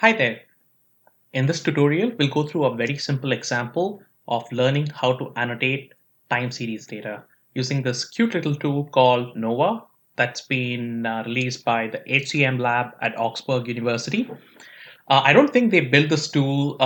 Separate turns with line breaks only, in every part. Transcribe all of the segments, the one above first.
Hi there. In this tutorial, we'll go through a very simple example of learning how to annotate time series data using this cute little tool called Nova that's been released by the HCM lab at Augsburg University. I don't think they built this tool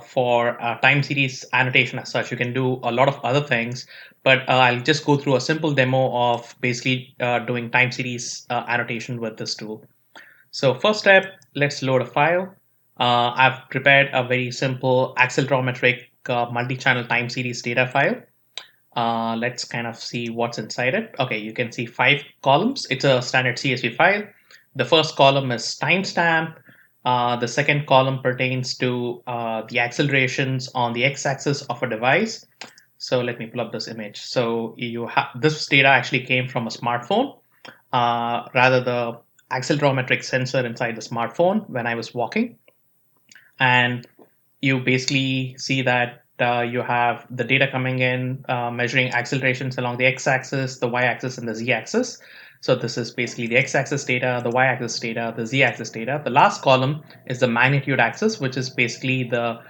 for time series annotation as such. You can do a lot of other things, but I'll just go through a simple demo of basically doing time series annotation with this tool. So first step, let's load a file. I've prepared a very simple accelerometric multi-channel time series data file. Let's kind of see what's inside it. Okay, you can see 5 columns. It's a standard CSV file. The first column is timestamp. The second column pertains to the accelerations on the x-axis of a device. So let me pull up this image. So you have this data actually came from a smartphone, rather the accelerometric sensor inside the smartphone when I was walking. And you basically see that you have the data coming in, measuring accelerations along the x-axis, the y-axis, and the z-axis. So this is basically the x-axis data, the y-axis data, the z-axis data. The last column is the magnitude axis, which is basically the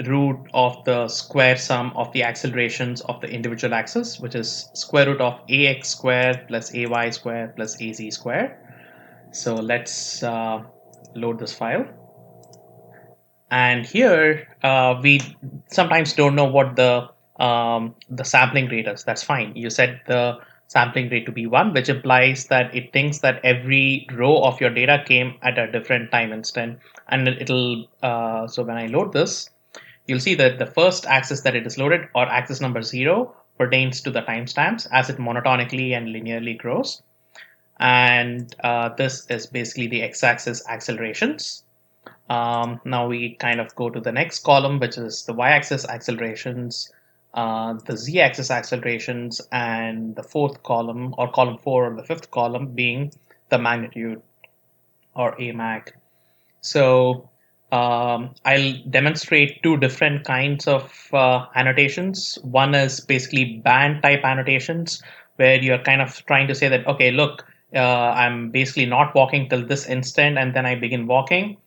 root of the square sum of the accelerations of the individual axis, which is square root of ax squared plus ay squared plus az squared. So let's load this file. And here we sometimes don't know what the sampling rate is. That's fine. You set the sampling rate to be 1, which implies that it thinks that every row of your data came at a different time instant. And it'll so when I load this, you'll see that the first axis that it is loaded, or axis number 0, pertains to the timestamps as it monotonically and linearly grows. And this is basically the x-axis accelerations. Now we kind of go to the next column, which is the y-axis accelerations, the z-axis accelerations, and the fourth column, or column 4, or the fifth column, being the magnitude, or AMAG. So I'll demonstrate 2 different kinds of annotations. One is basically band type annotations, where you're kind of trying to say that, okay, look, I'm basically not walking till this instant, and then I begin walking.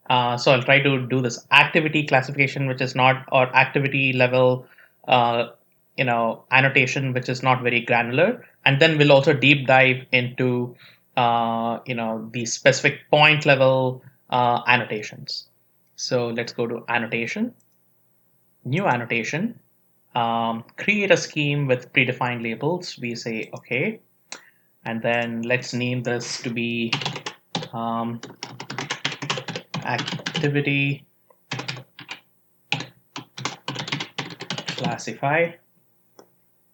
So I'll try to do this activity classification, which is not, or activity level, annotation, which is not very granular. And then we'll also deep dive into, the specific point level annotations. So let's go to annotation, new annotation, create a scheme with predefined labels. We say, okay, and then let's name this to be activity classify.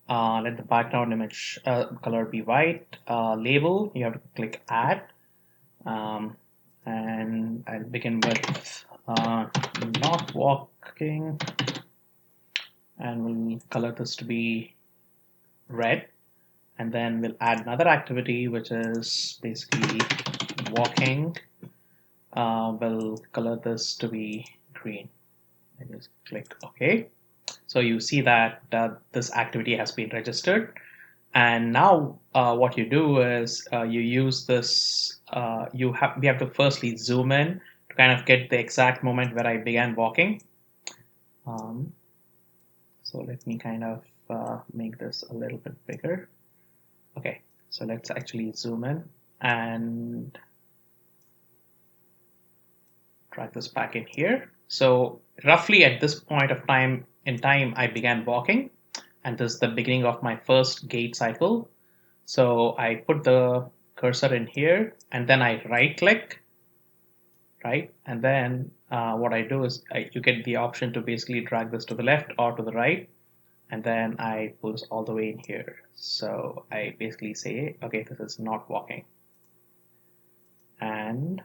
Let the background image color be white. Label, you have to click add. And I'll begin with not walking, and we'll color this to be red. And then we'll add another activity, which is basically walking. We'll color this to be green. And just click OK. So you see that this activity has been registered. And now what you do is you use this. We have to firstly zoom in to kind of get the exact moment where I began walking. So let me kind of make this a little bit bigger. Okay, so let's actually zoom in and drag this back in here. So roughly at this point of time in time, I began walking, and this is the beginning of my first gait cycle. So I put the cursor in here, and then I right click, right? And then what I do is you get the option to basically drag this to the left or to the right. And then I pull this all the way in here. So I basically say, okay, this is not walking. And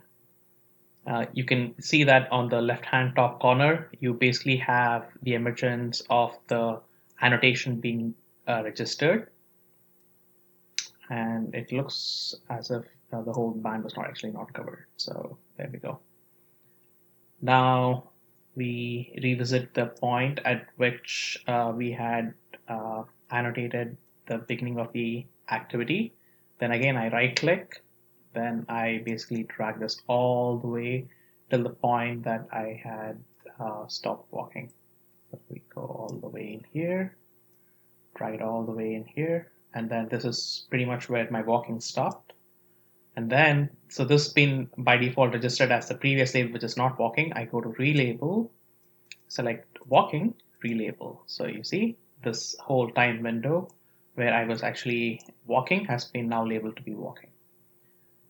you can see that on the left-hand top corner, you basically have the emergence of the annotation being registered. And it looks as if the whole band was not covered. So there we go. Now we revisit the point at which we had annotated the beginning of the activity. Then again, I right click. Then I basically drag this all the way till the point that I had stopped walking. If we go all the way in here, drag it all the way in here, and then this is pretty much where my walking stopped. And then, so this has been by default registered as the previous label, which is not walking. I go to relabel, select walking, relabel. So you see this whole time window where I was actually walking has been now labeled to be walking.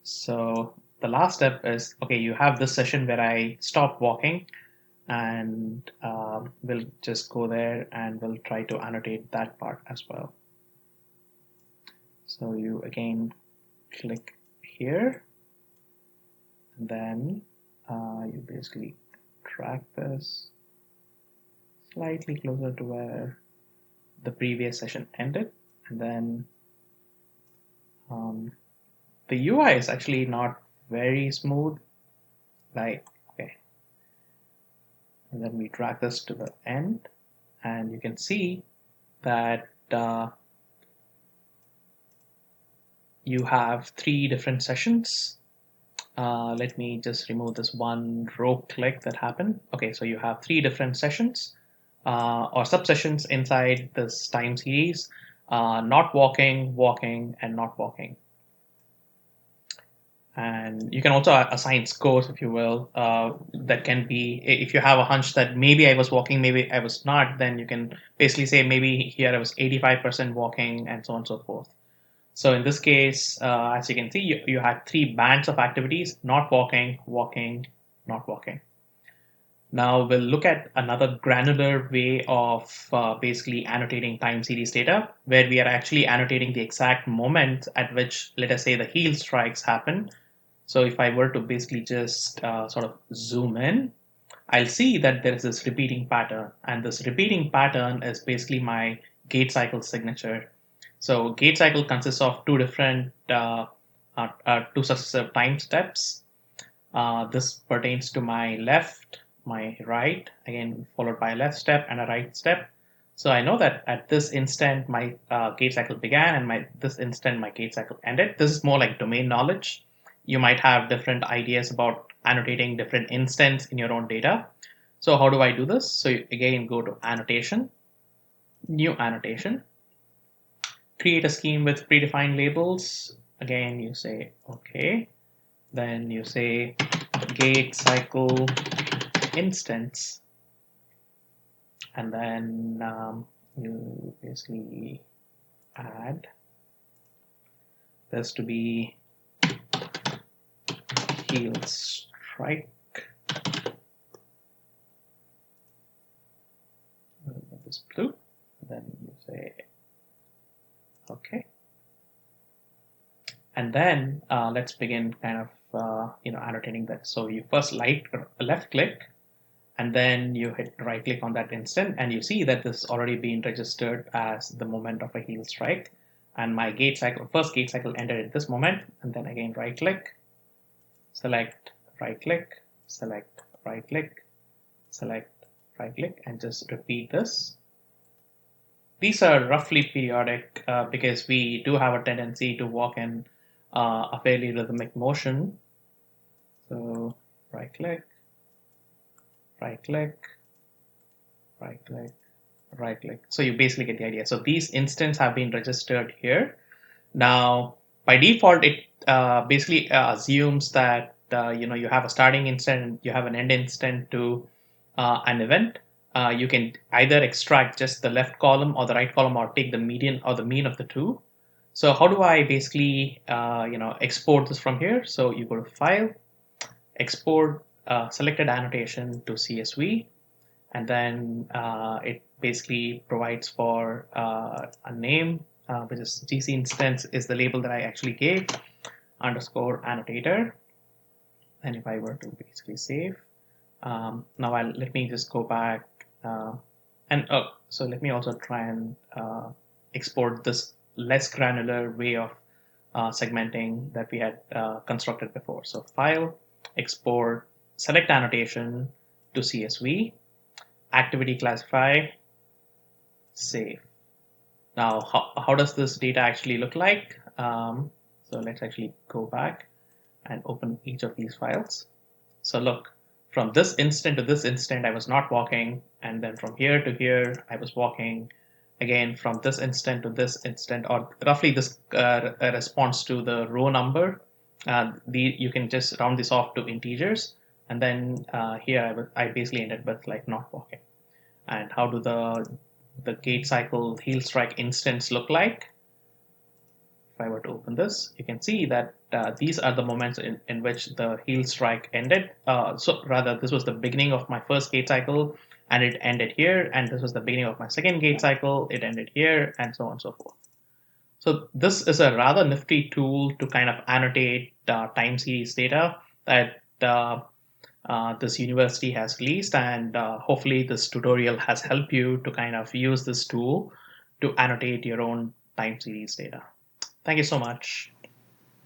So the last step is, okay, you have this session where I stopped walking, and we'll just go there and we'll try to annotate that part as well. So you again click here, and then you basically drag this slightly closer to where the previous session ended, and then the UI is actually not very smooth, like, okay, and then we drag this to the end, and you can see that you have 3 different sessions. Let me just remove this one row click that happened. Okay, so you have 3 different sessions or subsessions inside this time series: not walking, walking, and not walking. And you can also assign scores, if you will. That can be, if you have a hunch that maybe I was walking, maybe I was not, then you can basically say maybe here I was 85% walking, and so on and so forth. So in this case, as you can see, you had 3 bands of activities: not walking, walking, not walking. Now we'll look at another granular way of basically annotating time series data, where we are actually annotating the exact moment at which, let us say, the heel strikes happen. So if I were to basically just sort of zoom in, I'll see that there is this repeating pattern, and this repeating pattern is basically my gate cycle signature. So gate cycle consists of 2 different, 2 successive time steps. This pertains to my left, my right, again followed by a left step and a right step. So I know that at this instant my gate cycle began, and this instant my gate cycle ended. This is more like domain knowledge. You might have different ideas about annotating different instants in your own data. So how do I do this? So you again go to annotation, new annotation, create a scheme with predefined labels. Again, you say okay. Then you say gate cycle instance, and then you basically add this to be heel strike. This blue. Then you say okay, and then let's begin kind of annotating that. So you first left click, and then you hit right click on that instant, and you see that this has already been registered as the moment of a heel strike, and my first gate cycle ended at this moment. And then again right click, select right click, select right click, select right click, and just repeat this. These are roughly periodic because we do have a tendency to walk in a fairly rhythmic motion. So right click, right click, right click, right click. So you basically get the idea. So these instants have been registered here. Now, by default, it basically assumes that you have a starting instant, you have an end instant to an event. You can either extract just the left column or the right column, or take the median or the mean of the two. So how do I basically export this from here? So you go to File, Export Selected Annotation to CSV, and then it basically provides for a name, which is GC instance is the label that I actually gave, underscore annotator. And if I were to basically save, now let me just go back so let me also try and export this less granular way of segmenting that we had constructed before. So File, Export, Select Annotation to CSV, Activity Classify, Save. Now, how does this data actually look like? So let's actually go back and open each of these files. So look, from this instant to this instant, I was not walking. And then from here to here, I was walking. Again, from this instant to this instant, or roughly this responds to the row number. You can just round this off to integers. And then here I basically ended with like not walking. And how do the gate cycle heel strike instance look like? If I were to open this, you can see that these are the moments in which the heel strike ended. So rather, this was the beginning of my first gate cycle, and it ended here. And this was the beginning of my second gate cycle, it ended here, and so on and so forth. So this is a rather nifty tool to kind of annotate time series data that this university has released, and hopefully this tutorial has helped you to kind of use this tool to annotate your own time series data. Thank you so much.